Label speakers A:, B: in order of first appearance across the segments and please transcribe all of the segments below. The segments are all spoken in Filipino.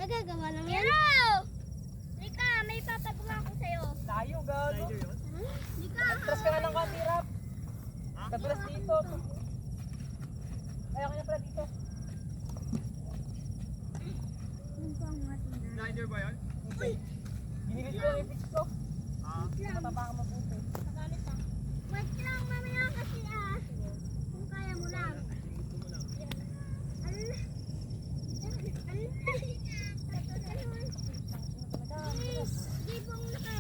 A: Nagagawa lang yan. Rika, may papagawa ko sa'yo.
B: Layo, gago.
A: Rika,
B: Atras ka nga ng konti, Rap. Tabulas dito. Ayaw ka na pala dito.
C: Slider ba yun?
B: Okay. Ginilit ko lang yung pitch ko. Mataba ka mabuti.
A: wait lang mamaya kasi kung kaya mo lang. Please, gipong naka.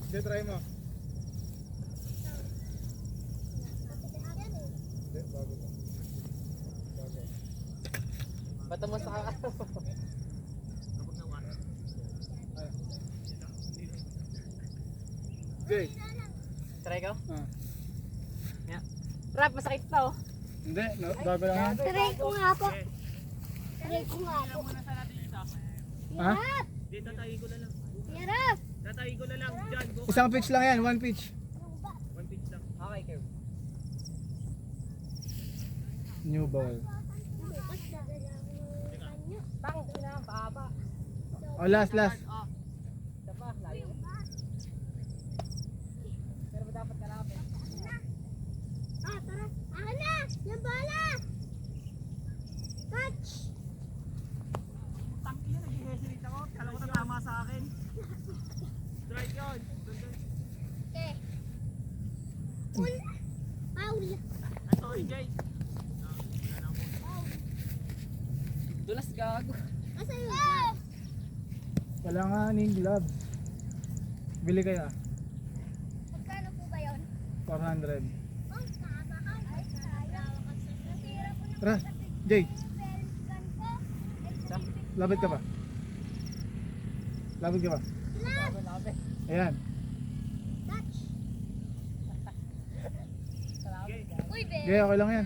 C: Hindi, try mo. Hindi, bago mo. Bago.
B: Bata mo sa
C: Okay.
B: Try ko?
C: Ah.
B: Yeah. Rap, masakit pa oh.
C: Hindi, no, bago lang yan.
A: Try ko nga po. Try ko nga po.
C: Ha?
A: Yarap!
D: Dito tatayi ko na lang.
A: Yarap!
D: Tatayi ko na lang. Diyan, go.
C: Isang pitch lang yan, one pitch.
D: One pitch lang.
B: Okay, Kev.
C: New ball.
B: Tang, na, pahaba.
C: Oh, last.
B: Oh. Isa pa, layo. Pero ba dapat kalapit?
A: Tara. Akin na! Yung bola! Catch!
D: Tangki na, nag-hesitate ako. Kala ko tatama sa akin. Strike yun.
A: Okay. Pull! Foul!
D: Ah, sorry, Jay.
B: Dulas gago.
A: Asa yun?
C: Wala nga ning glove. Bili kayo ah.
A: Magkano po ba yun?
C: 400.
A: Oh, tama ka. Ay, sayang. Nasira ko na
C: Tara, Jay,
A: yung parents gun ko.
C: labit ka pa. Labit ka pa.
B: Labit.
C: Ayan.
A: Touch!
B: Labit ka.
A: Uy, be.
C: Okay, okay lang yan.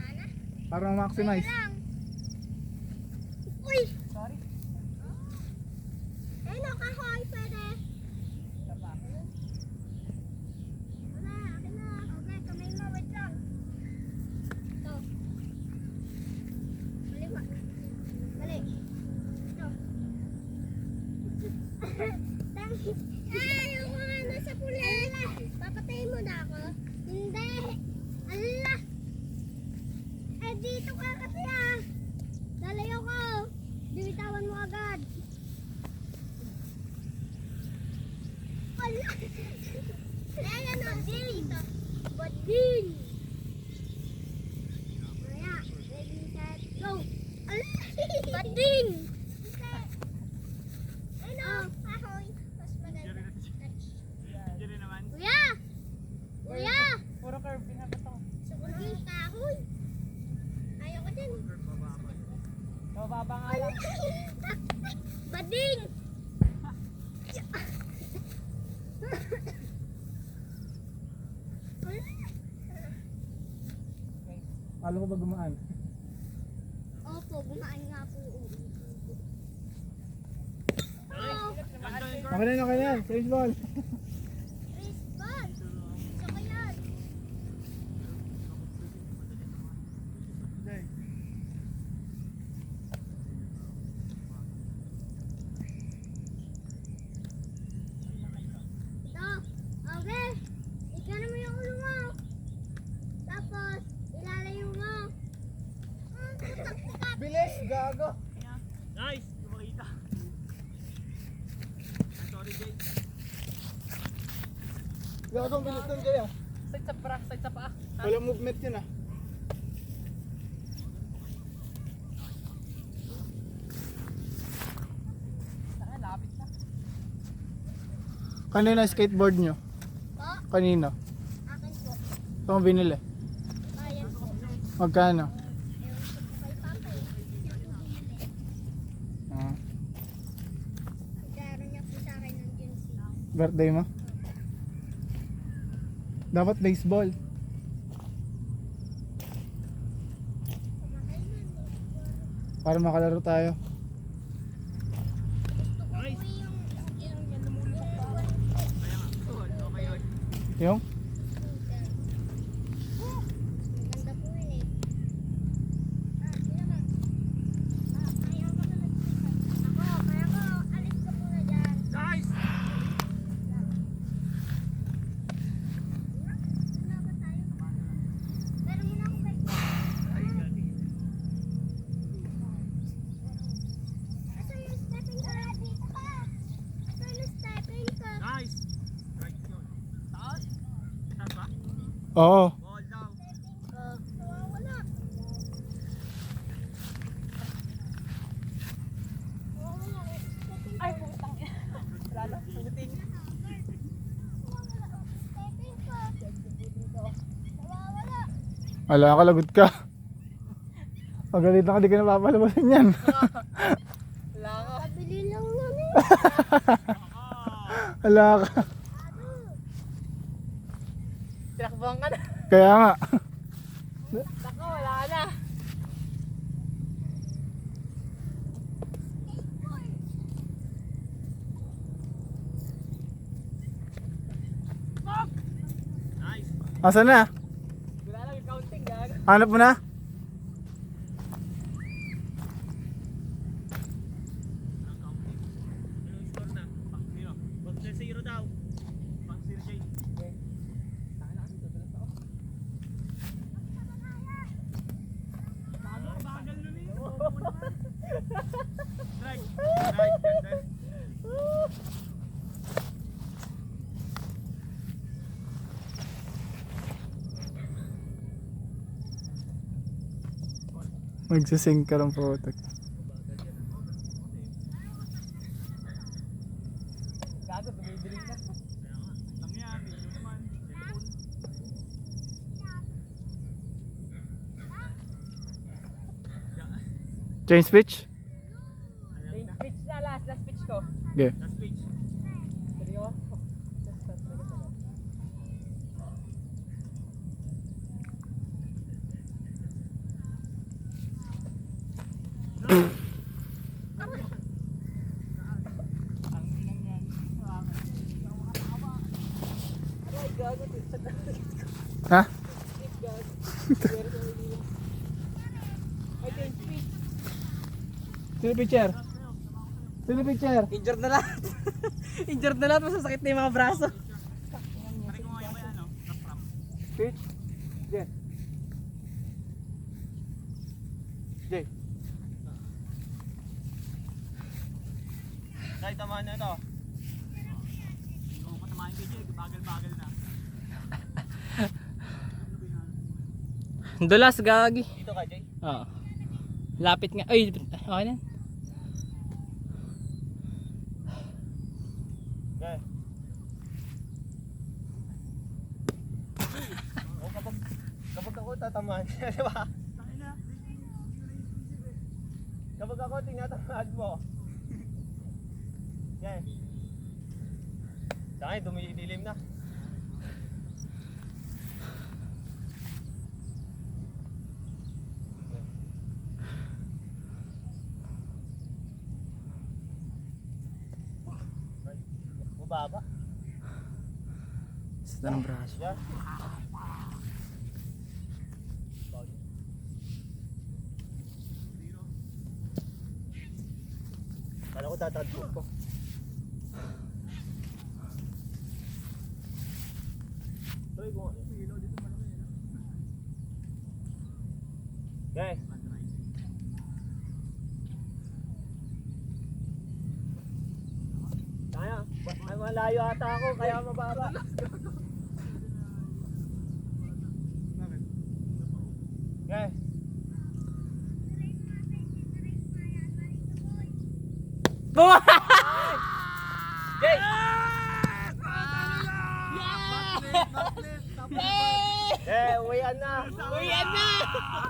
C: Para ma-maximize.
A: lang. Uy!
B: Sorry.
A: Ano, kahoy, pwede.
B: Isa pa.
A: Wala, akin na. Okay, kamay mo, wait lang. Ito. Maliwa. Mali. Ito. Tangi. Ayoko nga nasa pula. Papatayin mo na ako. Hindi. Allah. Eh, dito ka kasi Lalayo ko. Bibitawan mo agad. Allah. Ayan o, dito. Badin. Maya, ready, set, go. Allah. Badin. Ano? Kahoy. Mas maganda.
D: Diyan rin naman.
A: Kuya! Kuya!
B: Puro curve, pinapat ako.
A: Sukundi, kahoy. Ayaw ko din.
B: Mababa nga lang.
A: Bading!
C: Alam ko ba gumaan?
A: Opo, gumaan nga po.
C: Okay na yan. Change ball.
A: Baseball! Gusto ko yan. Ito. Okay. Ikano mo yung ulo mo. Tapos, ilalayo mo.
C: Bilis, gago.
D: Nice! Kumakita. Ah, sorry, Jay.
C: Gago, bilis doon kaya.
B: Side sa bra, side sa paa.
C: Walang movement yun ah.
B: Saka, lapit na.
C: Kanina skateboard nyo?
A: Po,
C: Kanina?
A: akin po.
C: Ito ang binili.
A: Ayan po.
C: Magkano?
A: Ewan ko po kay Papa eh.
C: Ah,
A: Nagkaroon niya po sa akin ng jeans.
C: birthday mo? Dapat baseball. Para makalaro tayo.
A: Gusto ko po yung
D: Okay yun.
C: Yung?
A: ganda po eh.
C: Oo.
D: Ball down.
A: Nawawala. Nawawala.
B: Ay, putang ina. Wala lang, sungutin.
A: Nawawala.
C: Wala ka, lagot ka. Magalit na ka, di ka napapalabasan yan.
B: Wala ka.
A: Kabili lang yan eh.
C: Wala ka.
B: Tinakbuhan ka na.
C: Kaya nga.
B: Nako, wala ka na.
D: Nice.
C: Asan na?
B: Wala lang yung counting, gago.
C: Hanap mo na?
D: Anong score na? Pang 0. Pang 0 daw. Pang 0 Jay. Bagal nun eh. Strike. Strike. Ganda.
C: Magsising ka ng putak.
B: Gago, dumidiling na.
D: Kaya nga. Lang yan. Video naman. Cellphone.
C: Change pitch?
B: Last pitch na, last pitch ko.
C: Okay.
D: Last pitch.
B: Seryo? Ay, gago.
C: Ha?
B: Ay, change pitch.
C: Sino pitcher? Sino pitcher?
B: Injured na lahat. Injured na lahat. Masasakit na yung mga braso.
D: Pari ko nga yung may ano. Rap-rap.
C: Pitch? Jay. Jay.
D: Dahil tamaan na ito. Hindi ko matamahin kay Jay. Bagal-bagal na.
B: Dulas, gagi.
D: Dito ka Jay.
B: Oo. Lapit nga. Ay, okay na.
D: Okay. O kapag ako tatamaan, di ba? Kapag ako tinatamaan mo. Okay. Sa akin, dumidilim na. Baba.
B: Sa ng braso.
D: Yan. Kala ko tatagpog ko. Try ko. Okay. Kaya, malayo ata ako, kaya mababa. Okay.
B: Buwa!
D: Jay! Uwian na!
B: Uwian na!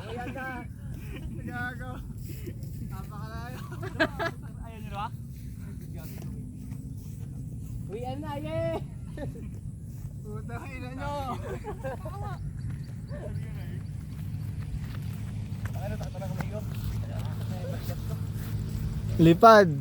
D: Uwian na! Gago. Napakalayo. Ayun nyo ba?
B: Uwian na, yeah!
D: Puta, ina nyo! Ano, takta na kumayo?
C: Lipad.